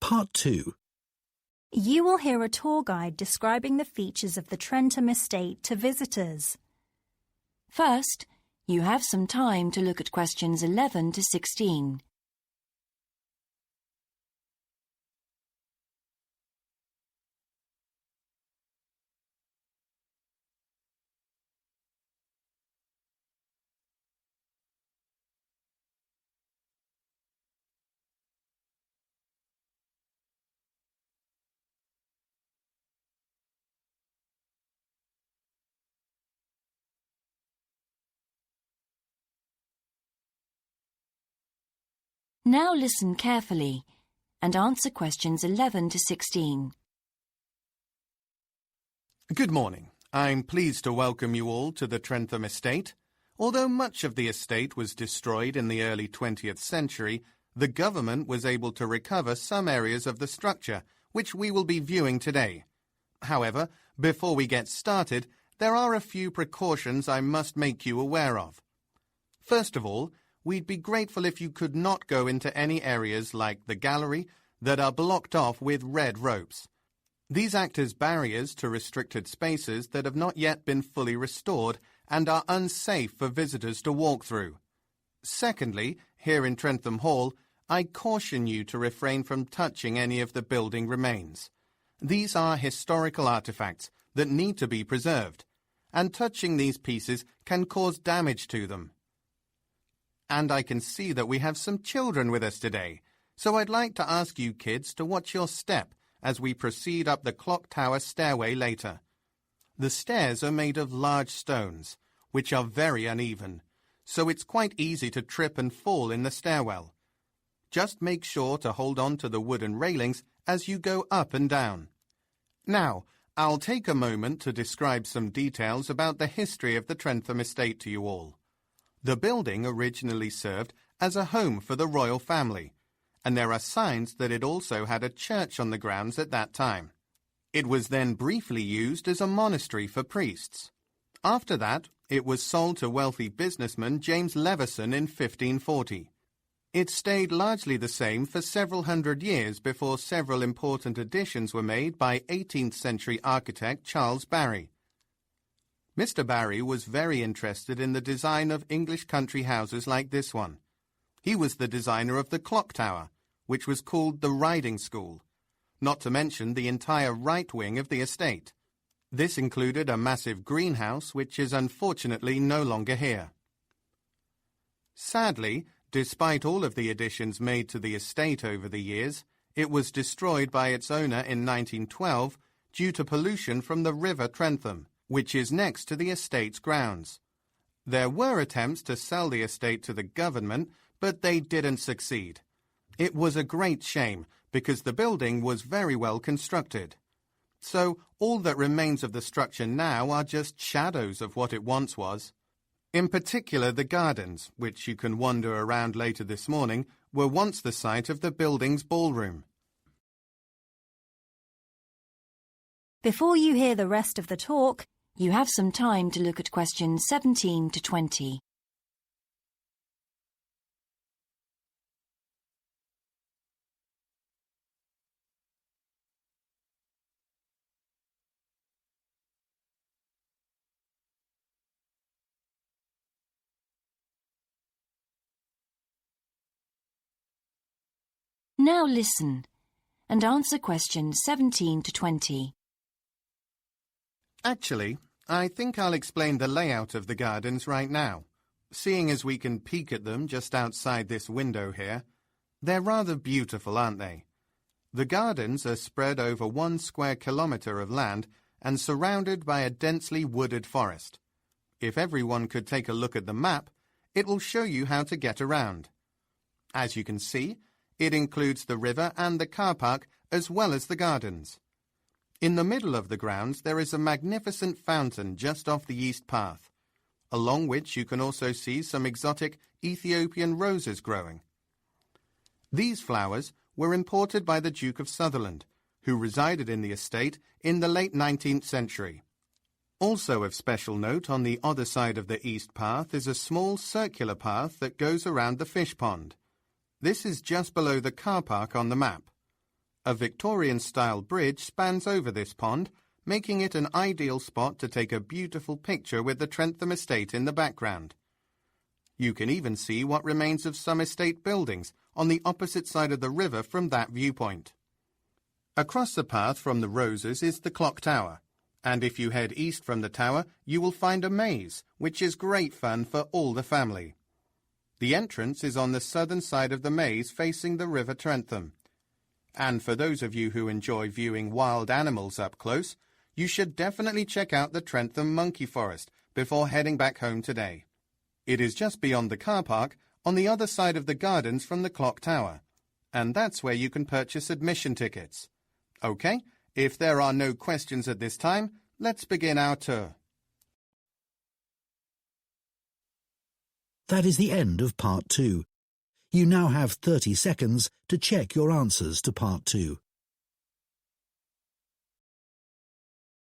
Part 2. You will hear a tour guide describing the features of the Trentham Estate to visitors. First, you have some time to look at questions 11 to 16. Now listen carefully and answer questions 11 to 16. Good morning. I'm pleased to welcome you all to the Trentham Estate. Although much of the estate was destroyed in the early 20th century, the government was able to recover some areas of the structure, which we will be viewing today. However, before we get started, there are a few precautions I must make you aware of. First of all, we'd be grateful if you could not go into any areas like the gallery that are blocked off with red ropes. These act as barriers to restricted spaces that have not yet been fully restored and are unsafe for visitors to walk through. Secondly, here in Trentham Hall, I caution you to refrain from touching any of the building remains. These are historical artifacts that need to be preserved, and touching these pieces can cause damage to them. And I can see that we have some children with us today, so I'd like to ask you kids to watch your step as we proceed up the clock tower stairway later. The stairs are made of large stones, which are very uneven, so it's quite easy to trip and fall in the stairwell. Just make sure to hold on to the wooden railings as you go up and down. Now, I'll take a moment to describe some details about the history of the Trentham Estate to you all. The building originally served as a home for the royal family, and there are signs that it also had a church on the grounds at that time. It was then briefly used as a monastery for priests. After that, it was sold to wealthy businessman James Leveson in 1540. It stayed largely the same for several hundred years before several important additions were made by 18th century architect Charles Barry. Mr. Barry was very interested in the design of English country houses like this one. He was the designer of the clock tower, which was called the Riding School, not to mention the entire right wing of the estate. This included a massive greenhouse, which is unfortunately no longer here. Sadly, despite all of the additions made to the estate over the years, it was destroyed by its owner in 1912 due to pollution from the River Trentham, which is next to the estate's grounds. There were attempts to sell the estate to the government, but they didn't succeed. It was a great shame, because the building was very well constructed. So all that remains of the structure now are just shadows of what it once was. In particular, the gardens, which you can wander around later this morning, were once the site of the building's ballroom. Before you hear the rest of the talk, you have some time to look at questions 17 to 20. Now listen and answer questions 17 to 20. Actually, I think I'll explain the layout of the gardens right now, seeing as we can peek at them just outside this window here. They're rather beautiful, aren't they? The gardens are spread over 1 square kilometre of land and surrounded by a densely wooded forest. If everyone could take a look at the map, it will show you how to get around. As you can see, it includes the river and the car park as well as the gardens. In the middle of the grounds there is a magnificent fountain just off the east path, along which you can also see some exotic Ethiopian roses growing. These flowers were imported by the Duke of Sutherland, who resided in the estate in the late 19th century. Also of special note on the other side of the east path is a small circular path that goes around the fish pond. This is just below the car park on the map. A Victorian-style bridge spans over this pond, making it an ideal spot to take a beautiful picture with the Trentham Estate in the background. You can even see what remains of some estate buildings on the opposite side of the river from that viewpoint. Across the path from the Roses is the clock tower, and if you head east from the tower, you will find a maze, which is great fun for all the family. The entrance is on the southern side of the maze facing the River Trentham. And for those of you who enjoy viewing wild animals up close, you should definitely check out the Trentham Monkey Forest before heading back home today. It is just beyond the car park, on the other side of the gardens from the clock tower, and that's where you can purchase admission tickets. OK, if there are no questions at this time, let's begin our tour. That is the end of Part 2. You now have 30 seconds to check your answers to Part 2.